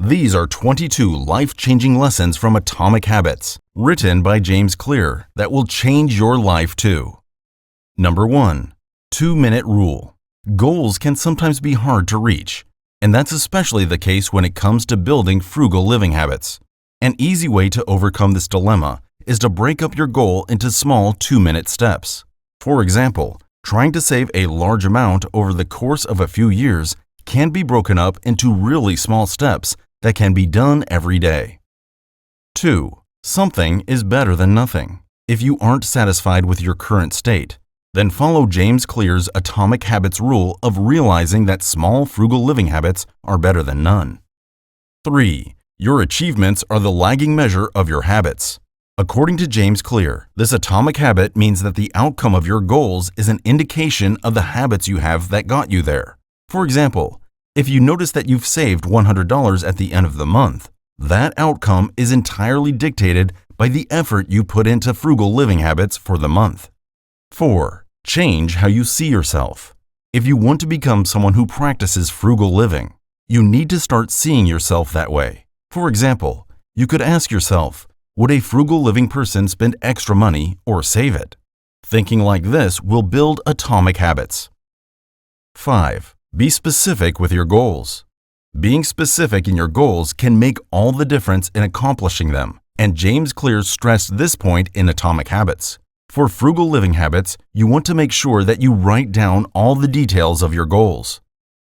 These are 22 life-changing lessons from Atomic Habits, written by James Clear, that will change your life too. Number 1. 2-minute rule. Goals can sometimes be hard to reach, and that's especially the case when it comes to building frugal living habits. An easy way to overcome this dilemma is to break up your goal into small 2-minute steps. For example, trying to save a large amount over the course of a few years can be broken up into really small steps that can be done every day. 2. Something is better than nothing. If you aren't satisfied with your current state, then follow James Clear's Atomic Habits rule of realizing that small frugal living habits are better than none. 3. Your achievements are the lagging measure of your habits. According to James Clear, this atomic habit means that the outcome of your goals is an indication of the habits you have that got you there. For example, if you notice that you've saved $100 at the end of the month, that outcome is entirely dictated by the effort you put into frugal living habits for the month. 4. Change how you see yourself. If you want to become someone who practices frugal living, you need to start seeing yourself that way. For example, you could ask yourself, would a frugal living person spend extra money or save it? Thinking like this will build atomic habits. 5. Be specific with your goals. Being specific in your goals can make all the difference in accomplishing them, and James Clear stressed this point in Atomic Habits. For frugal living habits, you want to make sure that you write down all the details of your goals.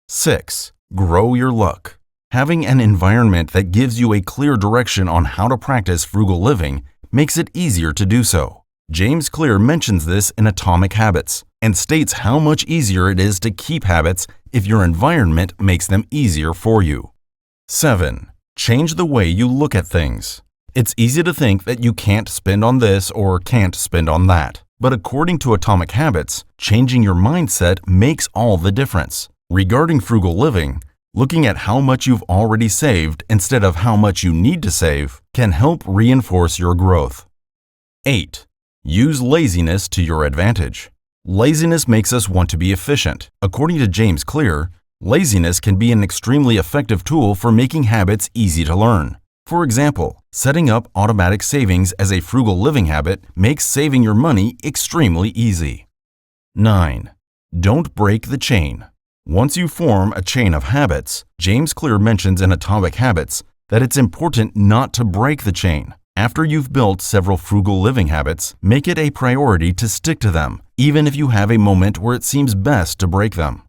6. Grow your luck. Having an environment that gives you a clear direction on how to practice frugal living makes it easier to do so. James Clear mentions this in Atomic Habits and states how much easier it is to keep habits if your environment makes them easier for you. 7. Change the way you look at things. It's easy to think that you can't spend on this or can't spend on that. But according to Atomic Habits, changing your mindset makes all the difference. Regarding frugal living, looking at how much you've already saved instead of how much you need to save can help reinforce your growth. 8. Use laziness to your advantage. Laziness makes us want to be efficient. According to James Clear, laziness can be an extremely effective tool for making habits easy to learn. For example, setting up automatic savings as a frugal living habit makes saving your money extremely easy. 9. Don't break the chain. Once you form a chain of habits, James Clear mentions in Atomic Habits that it's important not to break the chain. After you've built several frugal living habits, make it a priority to stick to them, even if you have a moment where it seems best to break them.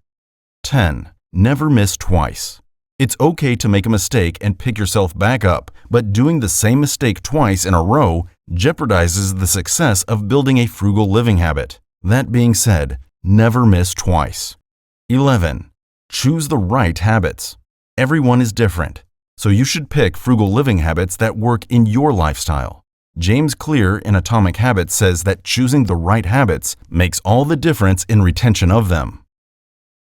10. Never miss twice. It's okay to make a mistake and pick yourself back up, but doing the same mistake twice in a row jeopardizes the success of building a frugal living habit. That being said, never miss twice. 11. Choose the right habits. Everyone is different, so you should pick frugal living habits that work in your lifestyle. James Clear in Atomic Habits says that choosing the right habits makes all the difference in retention of them.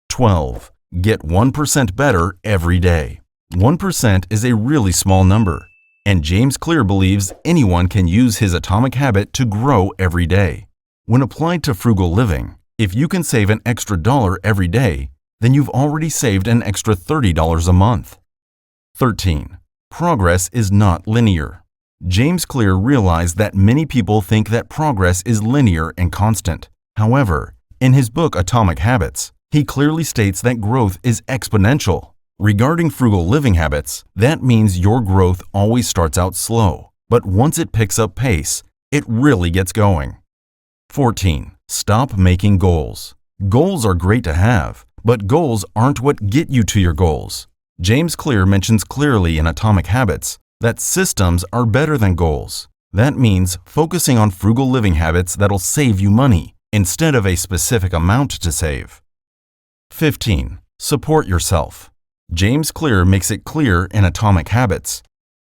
12. Get 1% better every day. 1% is a really small number, and James Clear believes anyone can use his atomic habit to grow every day. When applied to frugal living, if you can save an extra $1 every day, then you've already saved an extra $30 a month. 13. Progress is not linear. James Clear realized that many people think that progress is linear and constant. However, in his book Atomic Habits, he clearly states that growth is exponential. Regarding frugal living habits, that means your growth always starts out slow, but once it picks up pace, it really gets going. 14. Stop making goals. Goals are great to have, but goals aren't what get you to your goals. James Clear mentions clearly in Atomic Habits that systems are better than goals. That means focusing on frugal living habits that'll save you money instead of a specific amount to save. 15. Support yourself. James Clear makes it clear in Atomic Habits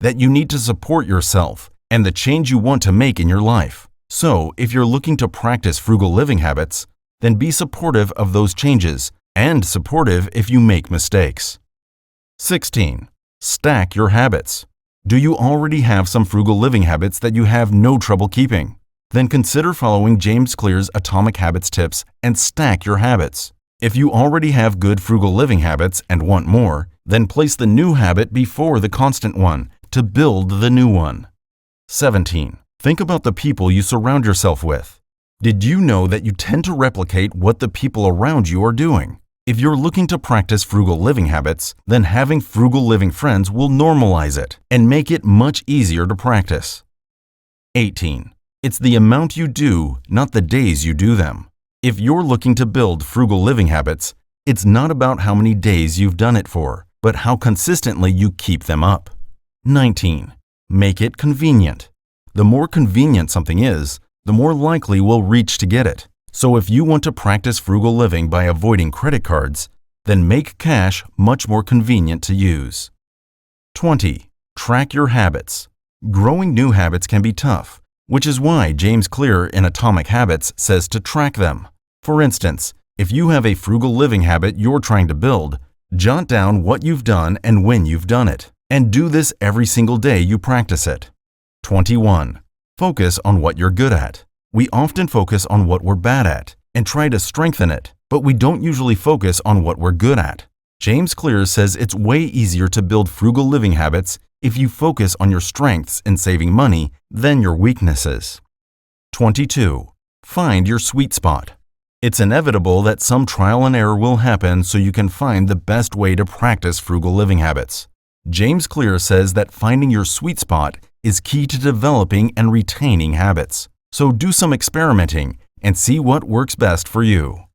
that you need to support yourself and the change you want to make in your life. So, if you're looking to practice frugal living habits, then be supportive of those changes and supportive if you make mistakes. 16. Stack your habits. Do you already have some frugal living habits that you have no trouble keeping? Then consider following James Clear's Atomic Habits tips and stack your habits. If you already have good frugal living habits and want more, Then place the new habit before the constant one to build the new one. 17. Think about the people you surround yourself with. Did you know that you tend to replicate what the people around you are doing? If you're looking to practice frugal living habits, then having frugal living friends will normalize it and make it much easier to practice. 18. It's the amount you do, not the days you do them. If you're looking to build frugal living habits, it's not about how many days you've done it for, but how consistently you keep them up. 19. Make it convenient. The more convenient something is, the more likely we'll reach to get it. So if you want to practice frugal living by avoiding credit cards, then make cash much more convenient to use. 20. Track your habits. Growing new habits can be tough, which is why James Clear in Atomic Habits says to track them. For instance, if you have a frugal living habit you're trying to build, jot down what you've done and when you've done it, and do this every single day you practice it. 21. Focus on what you're good at. We often focus on what we're bad at and try to strengthen it, but we don't usually focus on what we're good at. James Clear says it's way easier to build frugal living habits if you focus on your strengths in saving money than your weaknesses. 22. Find your sweet spot. It's inevitable that some trial and error will happen so you can find the best way to practice frugal living habits. James Clear says that finding your sweet spot is key to developing and retaining habits. So do some experimenting and see what works best for you.